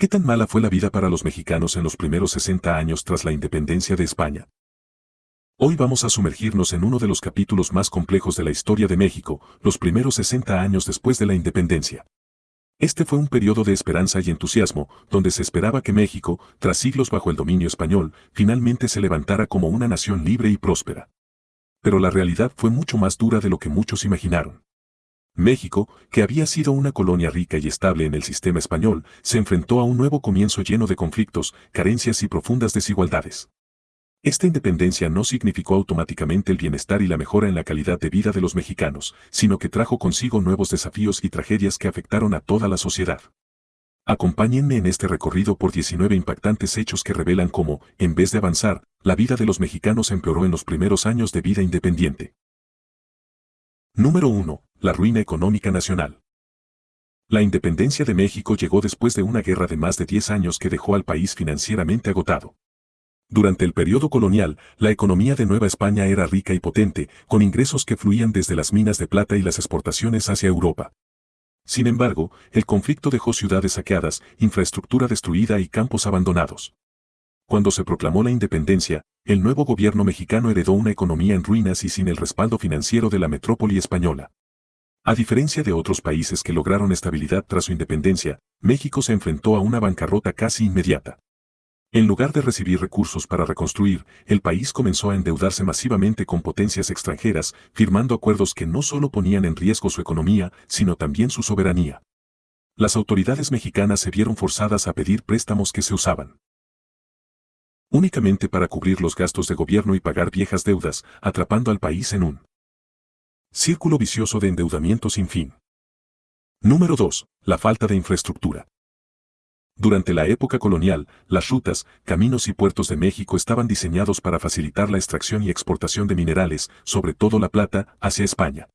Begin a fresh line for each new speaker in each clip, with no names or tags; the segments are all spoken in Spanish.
¿Qué tan mala fue la vida para los mexicanos en los primeros 60 años tras la independencia de España? Hoy vamos a sumergirnos en uno de los capítulos más complejos de la historia de México, los primeros 60 años después de la independencia. Este fue un periodo de esperanza y entusiasmo, donde se esperaba que México, tras siglos bajo el dominio español, finalmente se levantara como una nación libre y próspera. Pero la realidad fue mucho más dura de lo que muchos imaginaron. México, que había sido una colonia rica y estable en el sistema español, se enfrentó a un nuevo comienzo lleno de conflictos, carencias y profundas desigualdades. Esta independencia no significó automáticamente el bienestar y la mejora en la calidad de vida de los mexicanos, sino que trajo consigo nuevos desafíos y tragedias que afectaron a toda la sociedad. Acompáñenme en este recorrido por 19 impactantes hechos que revelan cómo, en vez de avanzar, la vida de los mexicanos empeoró en los primeros años de vida independiente. Número 1. La ruina económica nacional. La independencia de México llegó después de una guerra de más de 10 años que dejó al país financieramente agotado. Durante el periodo colonial, la economía de Nueva España era rica y potente, con ingresos que fluían desde las minas de plata y las exportaciones hacia Europa. Sin embargo, el conflicto dejó ciudades saqueadas, infraestructura destruida y campos abandonados. Cuando se proclamó la independencia, el nuevo gobierno mexicano heredó una economía en ruinas y sin el respaldo financiero de la metrópoli española. A diferencia de otros países que lograron estabilidad tras su independencia, México se enfrentó a una bancarrota casi inmediata. En lugar de recibir recursos para reconstruir, el país comenzó a endeudarse masivamente con potencias extranjeras, firmando acuerdos que no solo ponían en riesgo su economía, sino también su soberanía. Las autoridades mexicanas se vieron forzadas a pedir préstamos que se usaban únicamente para cubrir los gastos de gobierno y pagar viejas deudas, atrapando al país en un círculo vicioso de endeudamiento sin fin. Número 2. La falta de infraestructura. Durante la época colonial, las rutas, caminos y puertos de México estaban diseñados para facilitar la extracción y exportación de minerales, sobre todo la plata, hacia España.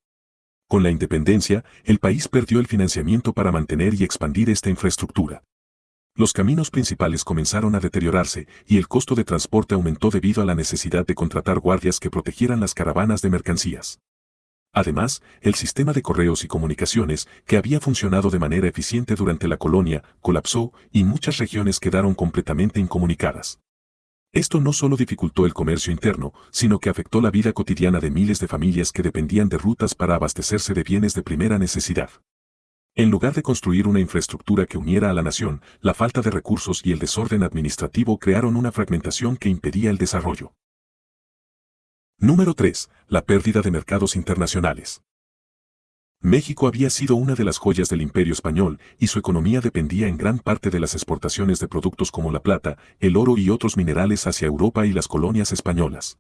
Con la independencia, el país perdió el financiamiento para mantener y expandir esta infraestructura. Los caminos principales comenzaron a deteriorarse y el costo de transporte aumentó debido a la necesidad de contratar guardias que protegieran las caravanas de mercancías. Además, el sistema de correos y comunicaciones, que había funcionado de manera eficiente durante la colonia, colapsó y muchas regiones quedaron completamente incomunicadas. Esto no solo dificultó el comercio interno, sino que afectó la vida cotidiana de miles de familias que dependían de rutas para abastecerse de bienes de primera necesidad. En lugar de construir una infraestructura que uniera a la nación, la falta de recursos y el desorden administrativo crearon una fragmentación que impedía el desarrollo. Número 3. La pérdida de mercados internacionales. México había sido una de las joyas del Imperio Español y su economía dependía en gran parte de las exportaciones de productos como la plata, el oro y otros minerales hacia Europa y las colonias españolas.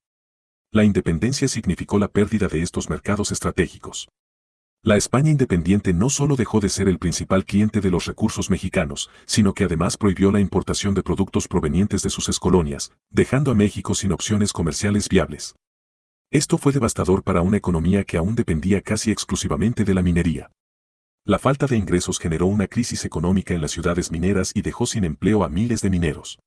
La independencia significó la pérdida de estos mercados estratégicos. La España independiente no solo dejó de ser el principal cliente de los recursos mexicanos, sino que además prohibió la importación de productos provenientes de sus excolonias, dejando a México sin opciones comerciales viables. Esto fue devastador para una economía que aún dependía casi exclusivamente de la minería. La falta de ingresos generó una crisis económica en las ciudades mineras y dejó sin empleo a miles de mineros.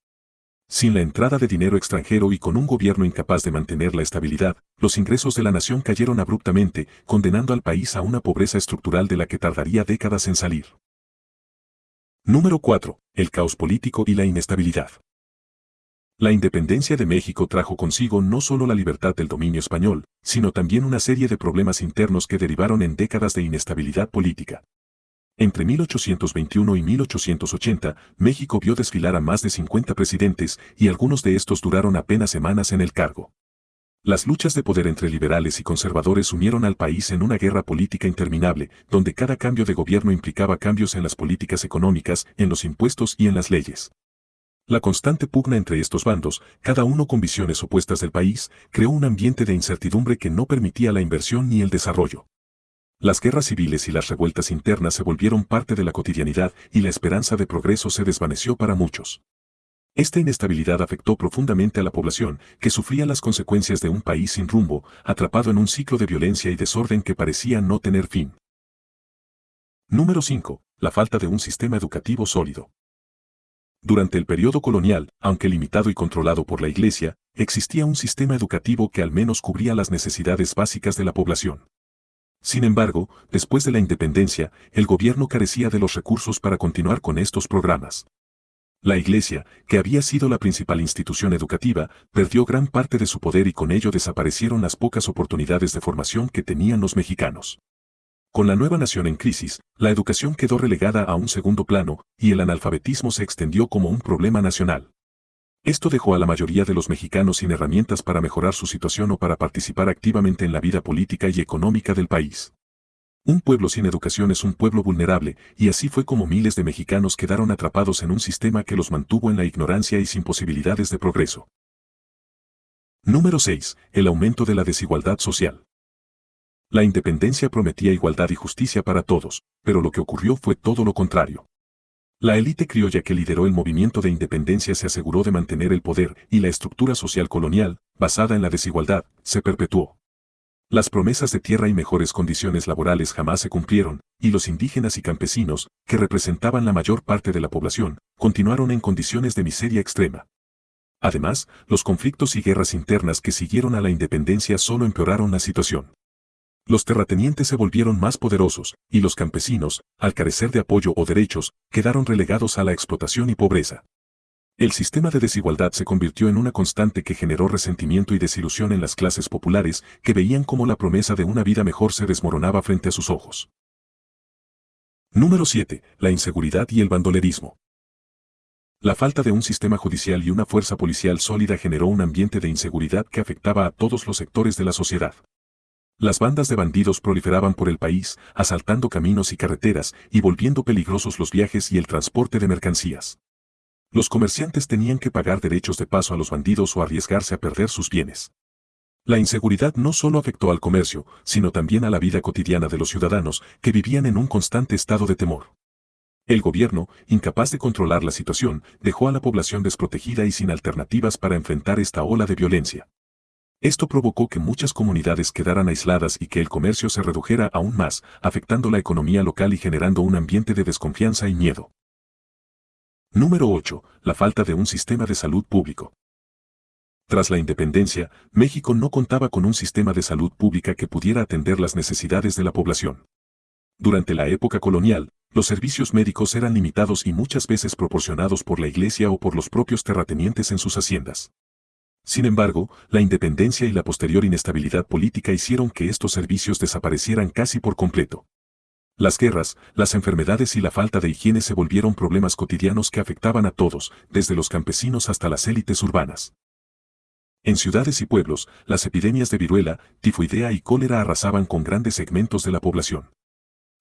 Sin la entrada de dinero extranjero y con un gobierno incapaz de mantener la estabilidad, los ingresos de la nación cayeron abruptamente, condenando al país a una pobreza estructural de la que tardaría décadas en salir. Número 4. El caos político y la inestabilidad. La independencia de México trajo consigo no solo la libertad del dominio español, sino también una serie de problemas internos que derivaron en décadas de inestabilidad política. Entre 1821 y 1880, México vio desfilar a más de 50 presidentes y algunos de estos duraron apenas semanas en el cargo. Las luchas de poder entre liberales y conservadores unieron al país en una guerra política interminable, donde cada cambio de gobierno implicaba cambios en las políticas económicas, en los impuestos y en las leyes. La constante pugna entre estos bandos, cada uno con visiones opuestas del país, creó un ambiente de incertidumbre que no permitía la inversión ni el desarrollo. Las guerras civiles y las revueltas internas se volvieron parte de la cotidianidad y la esperanza de progreso se desvaneció para muchos. Esta inestabilidad afectó profundamente a la población, que sufría las consecuencias de un país sin rumbo, atrapado en un ciclo de violencia y desorden que parecía no tener fin. Número 5. La falta de un sistema educativo sólido. Durante el periodo colonial, aunque limitado y controlado por la Iglesia, existía un sistema educativo que al menos cubría las necesidades básicas de la población. Sin embargo, después de la independencia, el gobierno carecía de los recursos para continuar con estos programas. La Iglesia, que había sido la principal institución educativa, perdió gran parte de su poder y con ello desaparecieron las pocas oportunidades de formación que tenían los mexicanos. Con la nueva nación en crisis, la educación quedó relegada a un segundo plano y el analfabetismo se extendió como un problema nacional. Esto dejó a la mayoría de los mexicanos sin herramientas para mejorar su situación o para participar activamente en la vida política y económica del país. Un pueblo sin educación es un pueblo vulnerable, y así fue como miles de mexicanos quedaron atrapados en un sistema que los mantuvo en la ignorancia y sin posibilidades de progreso. Número 6. El aumento de la desigualdad social. La independencia prometía igualdad y justicia para todos, pero lo que ocurrió fue todo lo contrario. La élite criolla que lideró el movimiento de independencia se aseguró de mantener el poder y la estructura social colonial, basada en la desigualdad, se perpetuó. Las promesas de tierra y mejores condiciones laborales jamás se cumplieron, y los indígenas y campesinos, que representaban la mayor parte de la población, continuaron en condiciones de miseria extrema. Además, los conflictos y guerras internas que siguieron a la independencia solo empeoraron la situación. Los terratenientes se volvieron más poderosos, y los campesinos, al carecer de apoyo o derechos, quedaron relegados a la explotación y pobreza. El sistema de desigualdad se convirtió en una constante que generó resentimiento y desilusión en las clases populares, que veían cómo la promesa de una vida mejor se desmoronaba frente a sus ojos. Número 7. La inseguridad y el bandolerismo. La falta de un sistema judicial y una fuerza policial sólida generó un ambiente de inseguridad que afectaba a todos los sectores de la sociedad. Las bandas de bandidos proliferaban por el país, asaltando caminos y carreteras y volviendo peligrosos los viajes y el transporte de mercancías. Los comerciantes tenían que pagar derechos de paso a los bandidos o arriesgarse a perder sus bienes. La inseguridad no solo afectó al comercio, sino también a la vida cotidiana de los ciudadanos, que vivían en un constante estado de temor. El gobierno, incapaz de controlar la situación, dejó a la población desprotegida y sin alternativas para enfrentar esta ola de violencia. Esto provocó que muchas comunidades quedaran aisladas y que el comercio se redujera aún más, afectando la economía local y generando un ambiente de desconfianza y miedo. Número 8. La falta de un sistema de salud público. Tras la independencia, México no contaba con un sistema de salud pública que pudiera atender las necesidades de la población. Durante la época colonial, los servicios médicos eran limitados y muchas veces proporcionados por la iglesia o por los propios terratenientes en sus haciendas. Sin embargo, la independencia y la posterior inestabilidad política hicieron que estos servicios desaparecieran casi por completo. Las guerras, las enfermedades y la falta de higiene se volvieron problemas cotidianos que afectaban a todos, desde los campesinos hasta las élites urbanas. En ciudades y pueblos, las epidemias de viruela, tifoidea y cólera arrasaban con grandes segmentos de la población.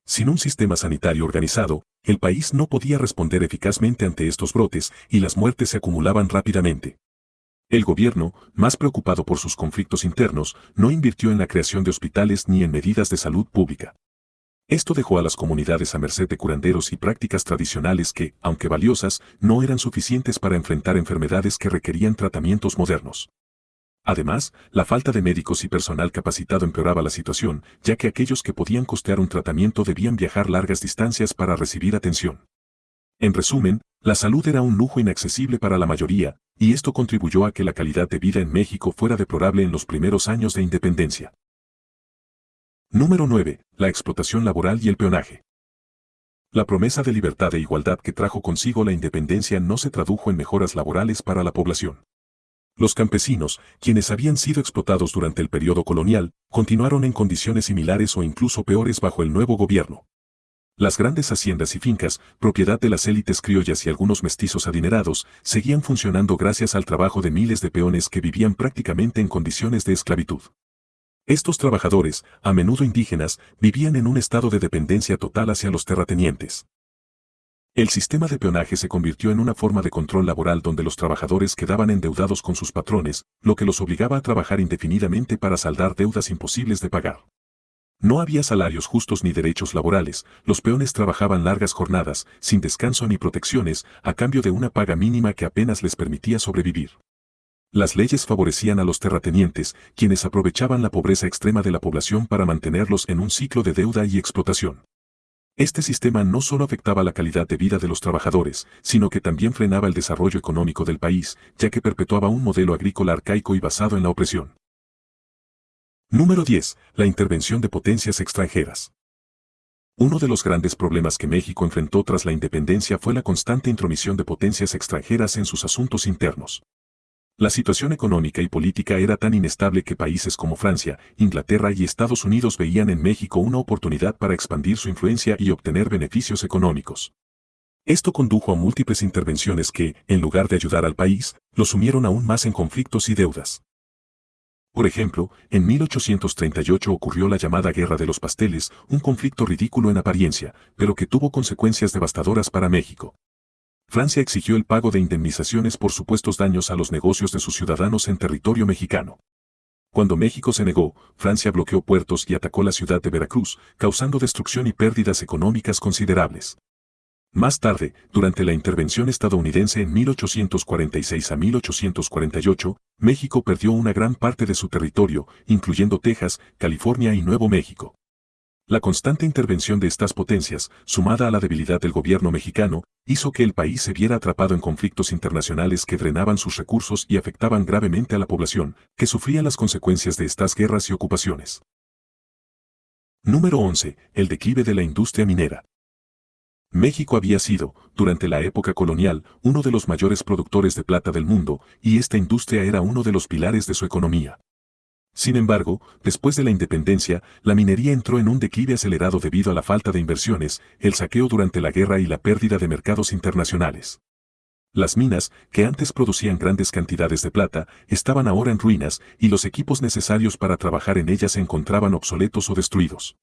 Sin un sistema sanitario organizado, el país no podía responder eficazmente ante estos brotes y las muertes se acumulaban rápidamente. El gobierno, más preocupado por sus conflictos internos, no invirtió en la creación de hospitales ni en medidas de salud pública. Esto dejó a las comunidades a merced de curanderos y prácticas tradicionales que, aunque valiosas, no eran suficientes para enfrentar enfermedades que requerían tratamientos modernos. Además, la falta de médicos y personal capacitado empeoraba la situación, ya que aquellos que podían costear un tratamiento debían viajar largas distancias para recibir atención. En resumen, la salud era un lujo inaccesible para la mayoría, y esto contribuyó a que la calidad de vida en México fuera deplorable en los primeros años de independencia. Número 9. La explotación laboral y el peonaje. La promesa de libertad e igualdad que trajo consigo la independencia no se tradujo en mejoras laborales para la población. Los campesinos, quienes habían sido explotados durante el periodo colonial, continuaron en condiciones similares o incluso peores bajo el nuevo gobierno. Las grandes haciendas y fincas, propiedad de las élites criollas y algunos mestizos adinerados, seguían funcionando gracias al trabajo de miles de peones que vivían prácticamente en condiciones de esclavitud. Estos trabajadores, a menudo indígenas, vivían en un estado de dependencia total hacia los terratenientes. El sistema de peonaje se convirtió en una forma de control laboral donde los trabajadores quedaban endeudados con sus patrones, lo que los obligaba a trabajar indefinidamente para saldar deudas imposibles de pagar. No había salarios justos ni derechos laborales, los peones trabajaban largas jornadas, sin descanso ni protecciones, a cambio de una paga mínima que apenas les permitía sobrevivir. Las leyes favorecían a los terratenientes, quienes aprovechaban la pobreza extrema de la población para mantenerlos en un ciclo de deuda y explotación. Este sistema no solo afectaba la calidad de vida de los trabajadores, sino que también frenaba el desarrollo económico del país, ya que perpetuaba un modelo agrícola arcaico y basado en la opresión. Número 10. La intervención de potencias extranjeras. Uno de los grandes problemas que México enfrentó tras la independencia fue la constante intromisión de potencias extranjeras en sus asuntos internos. La situación económica y política era tan inestable que países como Francia, Inglaterra y Estados Unidos veían en México una oportunidad para expandir su influencia y obtener beneficios económicos. Esto condujo a múltiples intervenciones que, en lugar de ayudar al país, lo sumieron aún más en conflictos y deudas. Por ejemplo, en 1838 ocurrió la llamada Guerra de los Pasteles, un conflicto ridículo en apariencia, pero que tuvo consecuencias devastadoras para México. Francia exigió el pago de indemnizaciones por supuestos daños a los negocios de sus ciudadanos en territorio mexicano. Cuando México se negó, Francia bloqueó puertos y atacó la ciudad de Veracruz, causando destrucción y pérdidas económicas considerables. Más tarde, durante la intervención estadounidense en 1846 a 1848, México perdió una gran parte de su territorio, incluyendo Texas, California y Nuevo México. La constante intervención de estas potencias, sumada a la debilidad del gobierno mexicano, hizo que el país se viera atrapado en conflictos internacionales que drenaban sus recursos y afectaban gravemente a la población, que sufría las consecuencias de estas guerras y ocupaciones. Número 11. El declive de la industria minera. México había sido, durante la época colonial, uno de los mayores productores de plata del mundo, y esta industria era uno de los pilares de su economía. Sin embargo, después de la independencia, la minería entró en un declive acelerado debido a la falta de inversiones, el saqueo durante la guerra y la pérdida de mercados internacionales. Las minas, que antes producían grandes cantidades de plata, estaban ahora en ruinas, y los equipos necesarios para trabajar en ellas se encontraban obsoletos o destruidos.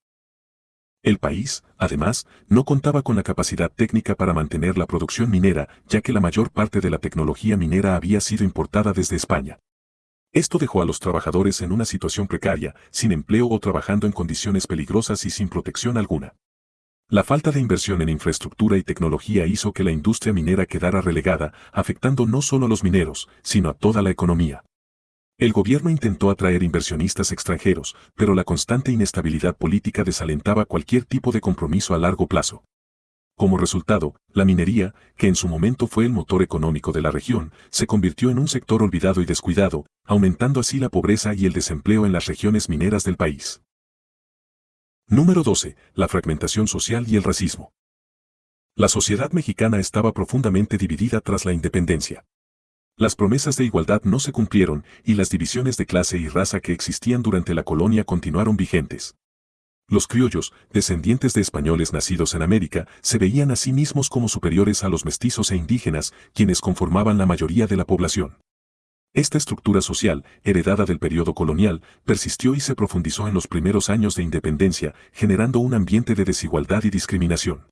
El país, además, no contaba con la capacidad técnica para mantener la producción minera, ya que la mayor parte de la tecnología minera había sido importada desde España. Esto dejó a los trabajadores en una situación precaria, sin empleo o trabajando en condiciones peligrosas y sin protección alguna. La falta de inversión en infraestructura y tecnología hizo que la industria minera quedara relegada, afectando no solo a los mineros, sino a toda la economía. El gobierno intentó atraer inversionistas extranjeros, pero la constante inestabilidad política desalentaba cualquier tipo de compromiso a largo plazo. Como resultado, la minería, que en su momento fue el motor económico de la región, se convirtió en un sector olvidado y descuidado, aumentando así la pobreza y el desempleo en las regiones mineras del país. Número 12. La fragmentación social y el racismo. La sociedad mexicana estaba profundamente dividida tras la independencia. Las promesas de igualdad no se cumplieron y las divisiones de clase y raza que existían durante la colonia continuaron vigentes. Los criollos, descendientes de españoles nacidos en América, se veían a sí mismos como superiores a los mestizos e indígenas, quienes conformaban la mayoría de la población. Esta estructura social, heredada del periodo colonial, persistió y se profundizó en los primeros años de independencia, generando un ambiente de desigualdad y discriminación.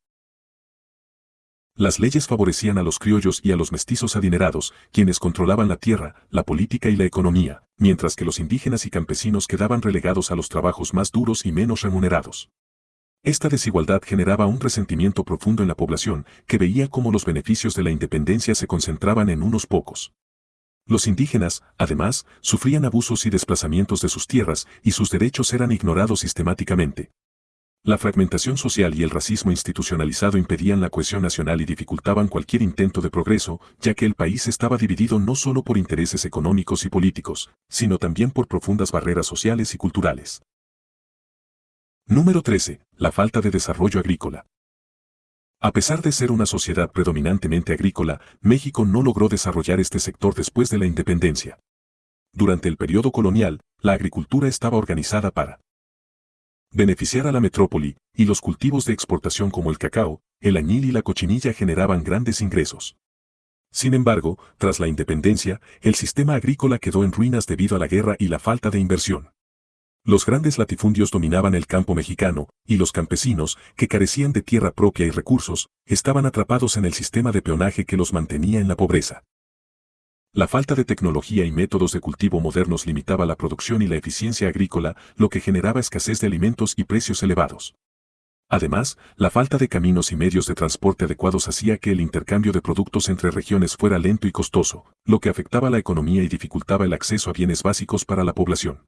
Las leyes favorecían a los criollos y a los mestizos adinerados, quienes controlaban la tierra, la política y la economía, mientras que los indígenas y campesinos quedaban relegados a los trabajos más duros y menos remunerados. Esta desigualdad generaba un resentimiento profundo en la población, que veía cómo los beneficios de la independencia se concentraban en unos pocos. Los indígenas, además, sufrían abusos y desplazamientos de sus tierras, y sus derechos eran ignorados sistemáticamente. La fragmentación social y el racismo institucionalizado impedían la cohesión nacional y dificultaban cualquier intento de progreso, ya que el país estaba dividido no solo por intereses económicos y políticos, sino también por profundas barreras sociales y culturales. Número 13. La falta de desarrollo agrícola. A pesar de ser una sociedad predominantemente agrícola, México no logró desarrollar este sector después de la independencia. Durante el periodo colonial, la agricultura estaba organizada para beneficiar a la metrópoli, y los cultivos de exportación como el cacao, el añil y la cochinilla generaban grandes ingresos. Sin embargo, tras la independencia, el sistema agrícola quedó en ruinas debido a la guerra y la falta de inversión. Los grandes latifundios dominaban el campo mexicano, y los campesinos, que carecían de tierra propia y recursos, estaban atrapados en el sistema de peonaje que los mantenía en la pobreza. La falta de tecnología y métodos de cultivo modernos limitaba la producción y la eficiencia agrícola, lo que generaba escasez de alimentos y precios elevados. Además, la falta de caminos y medios de transporte adecuados hacía que el intercambio de productos entre regiones fuera lento y costoso, lo que afectaba la economía y dificultaba el acceso a bienes básicos para la población.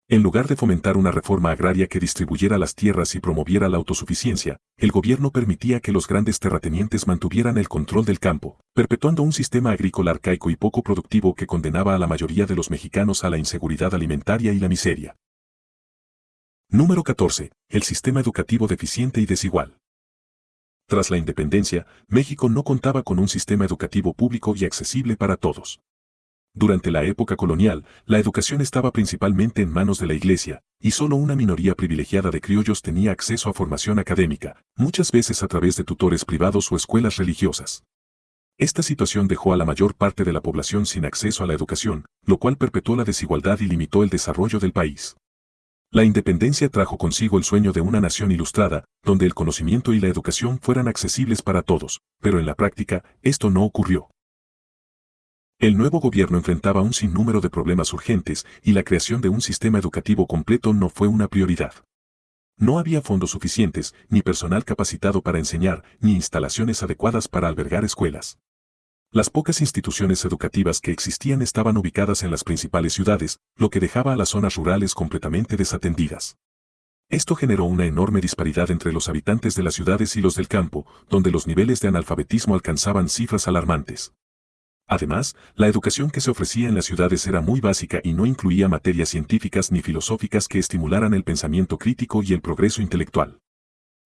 En lugar de fomentar una reforma agraria que distribuyera las tierras y promoviera la autosuficiencia, el gobierno permitía que los grandes terratenientes mantuvieran el control del campo, perpetuando un sistema agrícola arcaico y poco productivo que condenaba a la mayoría de los mexicanos a la inseguridad alimentaria y la miseria. Número 14. El sistema educativo deficiente y desigual. Tras la independencia, México no contaba con un sistema educativo público y accesible para todos. Durante la época colonial, la educación estaba principalmente en manos de la Iglesia, y solo una minoría privilegiada de criollos tenía acceso a formación académica, muchas veces a través de tutores privados o escuelas religiosas. Esta situación dejó a la mayor parte de la población sin acceso a la educación, lo cual perpetuó la desigualdad y limitó el desarrollo del país. La independencia trajo consigo el sueño de una nación ilustrada, donde el conocimiento y la educación fueran accesibles para todos, pero en la práctica, esto no ocurrió. El nuevo gobierno enfrentaba un sinnúmero de problemas urgentes y la creación de un sistema educativo completo no fue una prioridad. No había fondos suficientes, ni personal capacitado para enseñar, ni instalaciones adecuadas para albergar escuelas. Las pocas instituciones educativas que existían estaban ubicadas en las principales ciudades, lo que dejaba a las zonas rurales completamente desatendidas. Esto generó una enorme disparidad entre los habitantes de las ciudades y los del campo, donde los niveles de analfabetismo alcanzaban cifras alarmantes. Además, la educación que se ofrecía en las ciudades era muy básica y no incluía materias científicas ni filosóficas que estimularan el pensamiento crítico y el progreso intelectual.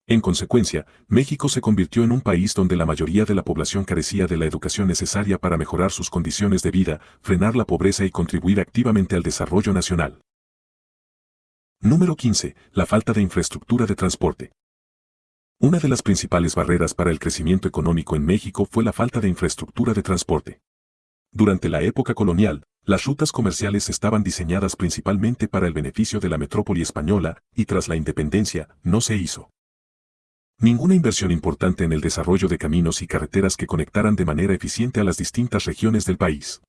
En consecuencia, México se convirtió en un país donde la mayoría de la población carecía de la educación necesaria para mejorar sus condiciones de vida, frenar la pobreza y contribuir activamente al desarrollo nacional. Número 15. La falta de infraestructura de transporte. Una de las principales barreras para el crecimiento económico en México fue la falta de infraestructura de transporte. Durante la época colonial, las rutas comerciales estaban diseñadas principalmente para el beneficio de la metrópoli española, y tras la independencia, no se hizo ninguna inversión importante en el desarrollo de caminos y carreteras que conectaran de manera eficiente a las distintas regiones del país.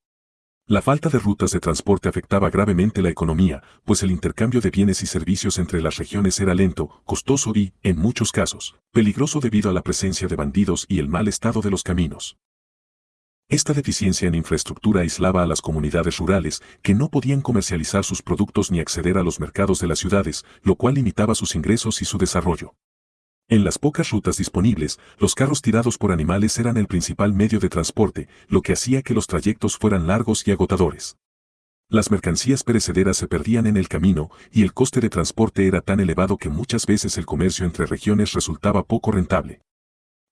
La falta de rutas de transporte afectaba gravemente la economía, pues el intercambio de bienes y servicios entre las regiones era lento, costoso y, en muchos casos, peligroso debido a la presencia de bandidos y el mal estado de los caminos. Esta deficiencia en infraestructura aislaba a las comunidades rurales, que no podían comercializar sus productos ni acceder a los mercados de las ciudades, lo cual limitaba sus ingresos y su desarrollo. En las pocas rutas disponibles, los carros tirados por animales eran el principal medio de transporte, lo que hacía que los trayectos fueran largos y agotadores. Las mercancías perecederas se perdían en el camino, y el coste de transporte era tan elevado que muchas veces el comercio entre regiones resultaba poco rentable.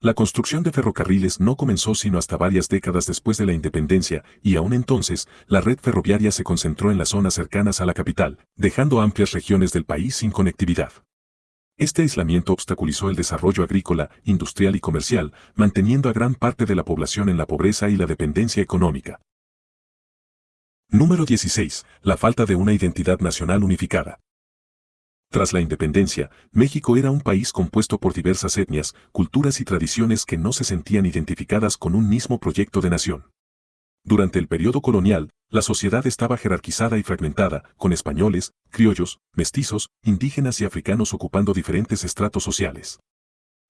La construcción de ferrocarriles no comenzó sino hasta varias décadas después de la independencia, y aún entonces, la red ferroviaria se concentró en las zonas cercanas a la capital, dejando amplias regiones del país sin conectividad. Este aislamiento obstaculizó el desarrollo agrícola, industrial y comercial, manteniendo a gran parte de la población en la pobreza y la dependencia económica. Número 16. La falta de una identidad nacional unificada. Tras la independencia, México era un país compuesto por diversas etnias, culturas y tradiciones que no se sentían identificadas con un mismo proyecto de nación. Durante el periodo colonial, la sociedad estaba jerarquizada y fragmentada, con españoles, criollos, mestizos, indígenas y africanos ocupando diferentes estratos sociales.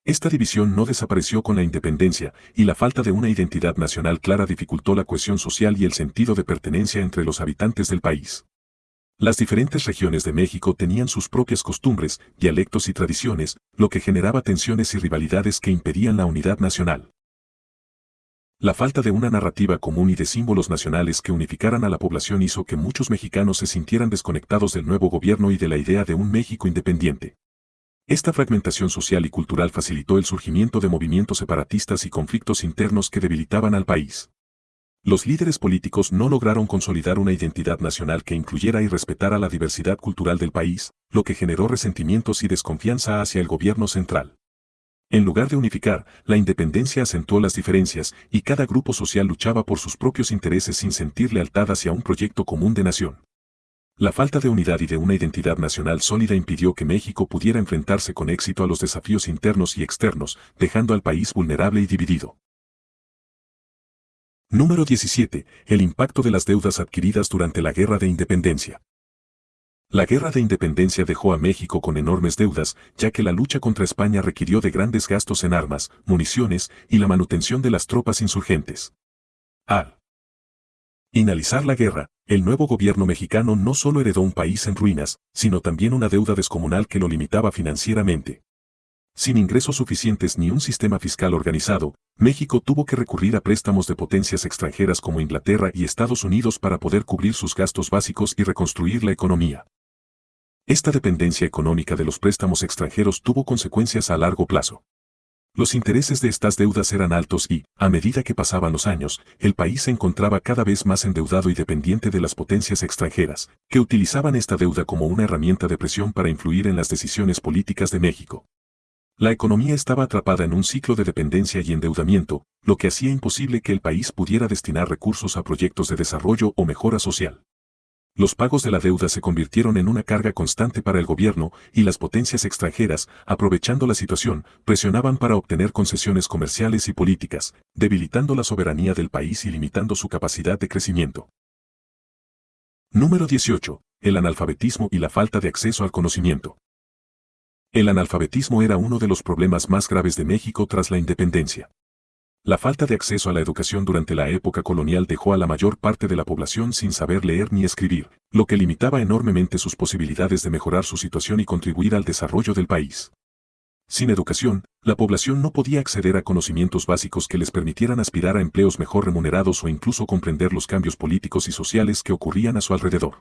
Esta división no desapareció con la independencia, y la falta de una identidad nacional clara dificultó la cohesión social y el sentido de pertenencia entre los habitantes del país. Las diferentes regiones de México tenían sus propias costumbres, dialectos y tradiciones, lo que generaba tensiones y rivalidades que impedían la unidad nacional. La falta de una narrativa común y de símbolos nacionales que unificaran a la población hizo que muchos mexicanos se sintieran desconectados del nuevo gobierno y de la idea de un México independiente. Esta fragmentación social y cultural facilitó el surgimiento de movimientos separatistas y conflictos internos que debilitaban al país. Los líderes políticos no lograron consolidar una identidad nacional que incluyera y respetara la diversidad cultural del país, lo que generó resentimientos y desconfianza hacia el gobierno central. En lugar de unificar, la independencia acentuó las diferencias y cada grupo social luchaba por sus propios intereses sin sentir lealtad hacia un proyecto común de nación. La falta de unidad y de una identidad nacional sólida impidió que México pudiera enfrentarse con éxito a los desafíos internos y externos, dejando al país vulnerable y dividido. Número 17. El impacto de las deudas adquiridas durante la Guerra de Independencia. La Guerra de Independencia dejó a México con enormes deudas, ya que la lucha contra España requirió de grandes gastos en armas, municiones y la manutención de las tropas insurgentes. Al finalizar la guerra, el nuevo gobierno mexicano no solo heredó un país en ruinas, sino también una deuda descomunal que lo limitaba financieramente. Sin ingresos suficientes ni un sistema fiscal organizado, México tuvo que recurrir a préstamos de potencias extranjeras como Inglaterra y Estados Unidos para poder cubrir sus gastos básicos y reconstruir la economía. Esta dependencia económica de los préstamos extranjeros tuvo consecuencias a largo plazo. Los intereses de estas deudas eran altos y, a medida que pasaban los años, el país se encontraba cada vez más endeudado y dependiente de las potencias extranjeras, que utilizaban esta deuda como una herramienta de presión para influir en las decisiones políticas de México. La economía estaba atrapada en un ciclo de dependencia y endeudamiento, lo que hacía imposible que el país pudiera destinar recursos a proyectos de desarrollo o mejora social. Los pagos de la deuda se convirtieron en una carga constante para el gobierno y las potencias extranjeras, aprovechando la situación, presionaban para obtener concesiones comerciales y políticas, debilitando la soberanía del país y limitando su capacidad de crecimiento. Número 18. El analfabetismo y la falta de acceso al conocimiento. El analfabetismo era uno de los problemas más graves de México tras la independencia. La falta de acceso a la educación durante la época colonial dejó a la mayor parte de la población sin saber leer ni escribir, lo que limitaba enormemente sus posibilidades de mejorar su situación y contribuir al desarrollo del país. Sin educación, la población no podía acceder a conocimientos básicos que les permitieran aspirar a empleos mejor remunerados o incluso comprender los cambios políticos y sociales que ocurrían a su alrededor.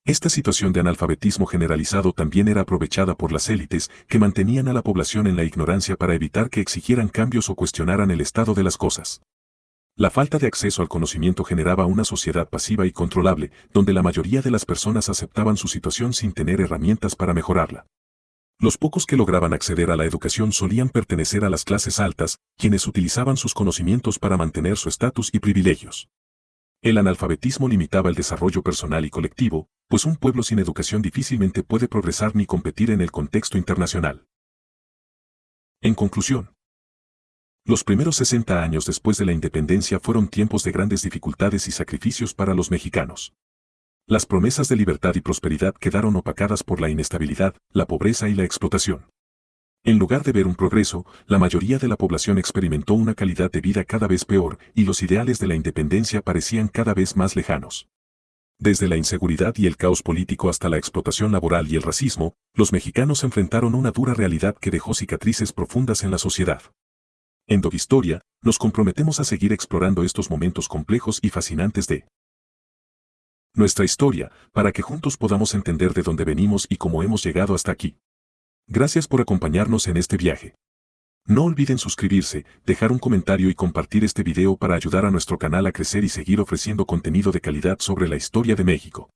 Esta situación de analfabetismo generalizado también era aprovechada por las élites que mantenían a la población en la ignorancia para evitar que exigieran cambios o cuestionaran el estado de las cosas. La falta de acceso al conocimiento generaba una sociedad pasiva y controlable, donde la mayoría de las personas aceptaban su situación sin tener herramientas para mejorarla. Los pocos que lograban acceder a la educación solían pertenecer a las clases altas, quienes utilizaban sus conocimientos para mantener su estatus y privilegios. El analfabetismo limitaba el desarrollo personal y colectivo, pues un pueblo sin educación difícilmente puede progresar ni competir en el contexto internacional. En conclusión, los primeros 60 años después de la independencia fueron tiempos de grandes dificultades y sacrificios para los mexicanos. Las promesas de libertad y prosperidad quedaron opacadas por la inestabilidad, la pobreza y la explotación. En lugar de ver un progreso, la mayoría de la población experimentó una calidad de vida cada vez peor y los ideales de la independencia parecían cada vez más lejanos. Desde la inseguridad y el caos político hasta la explotación laboral y el racismo, los mexicanos enfrentaron una dura realidad que dejó cicatrices profundas en la sociedad. En Dovistoria, nos comprometemos a seguir explorando estos momentos complejos y fascinantes de nuestra historia, para que juntos podamos entender de dónde venimos y cómo hemos llegado hasta aquí. Gracias por acompañarnos en este viaje. No olviden suscribirse, dejar un comentario y compartir este video para ayudar a nuestro canal a crecer y seguir ofreciendo contenido de calidad sobre la historia de México.